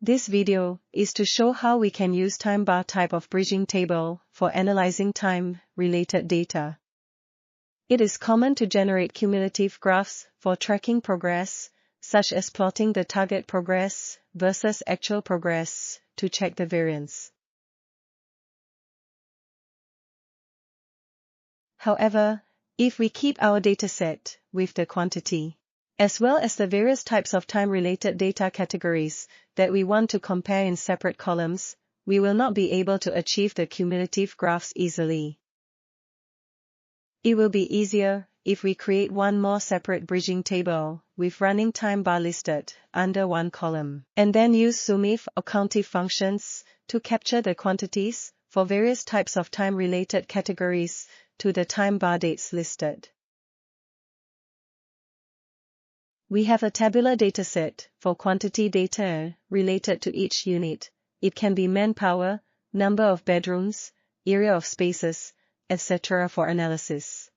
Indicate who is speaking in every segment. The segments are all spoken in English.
Speaker 1: This video is to show how we can use time bar type of bridging table for analyzing time-related data. It is common to generate cumulative graphs for tracking progress, such as plotting the target progress versus actual progress to check the variance. However, if we keep our dataset with the quantity, as well as the various types of time-related data categories that we want to compare in separate columns, we will not be able to achieve the cumulative graphs easily. It will be easier if we create one more separate bridging table with running time bar listed under one column, and then use SUMIF or COUNTIF functions to capture the quantities for various types of time-related categories to the time bar dates listed. We have a tabular dataset for quantity data related to each unit. It can be manpower, number of bedrooms, area of spaces, etc. for analysis.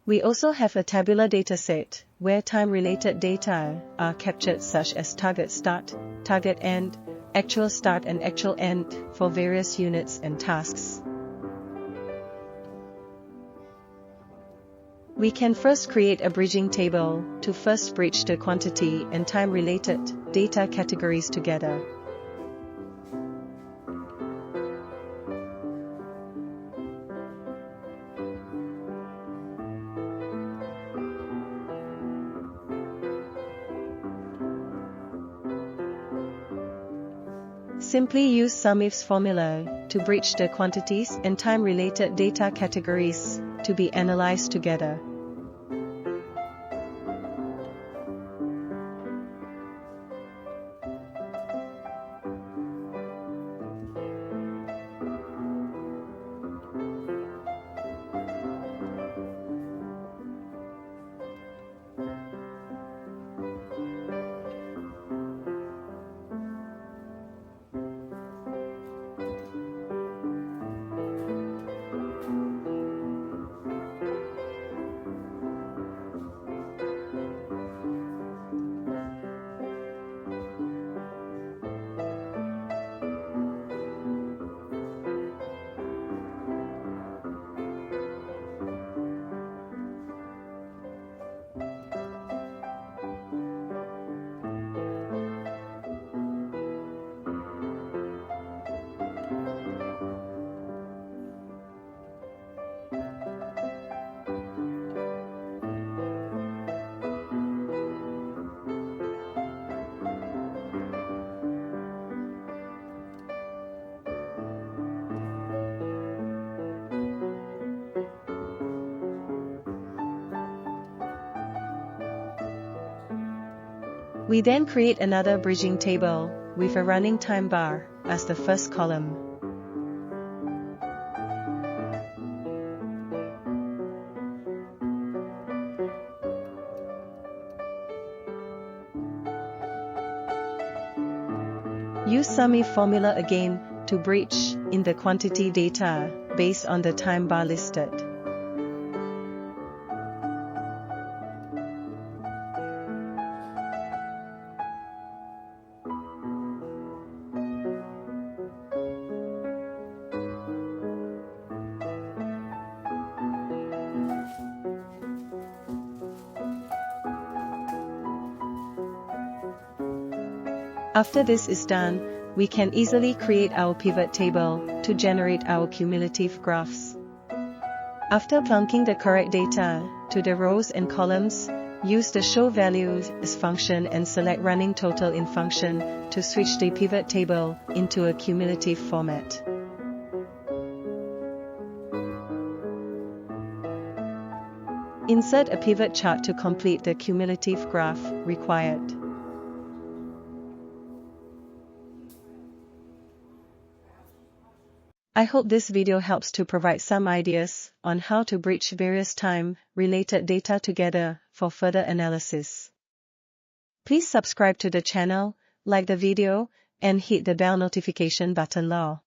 Speaker 1: We also have a tabular dataset where time-related data are captured, such as target start, target end, actual start and actual end for various units and tasks. We can first create a bridging table to first bridge the quantity and time-related data categories together. Simply use SUMIF's formula to bridge the quantities and time-related data categories to be analyzed together. We then create another bridging table with a running time bar as the first column. Use SUMIF formula again to bridge in the quantity data based on the time bar listed. After this is done, we can easily create our pivot table to generate our cumulative graphs. After plunking the correct data to the rows and columns, use the show values as function and select running total in function to switch the pivot table into a cumulative format. Insert a pivot chart to complete the cumulative graph required. I hope this video helps to provide some ideas on how to bridge various time-related data together for further analysis. Please subscribe to the channel, like the video, and hit the bell notification button below.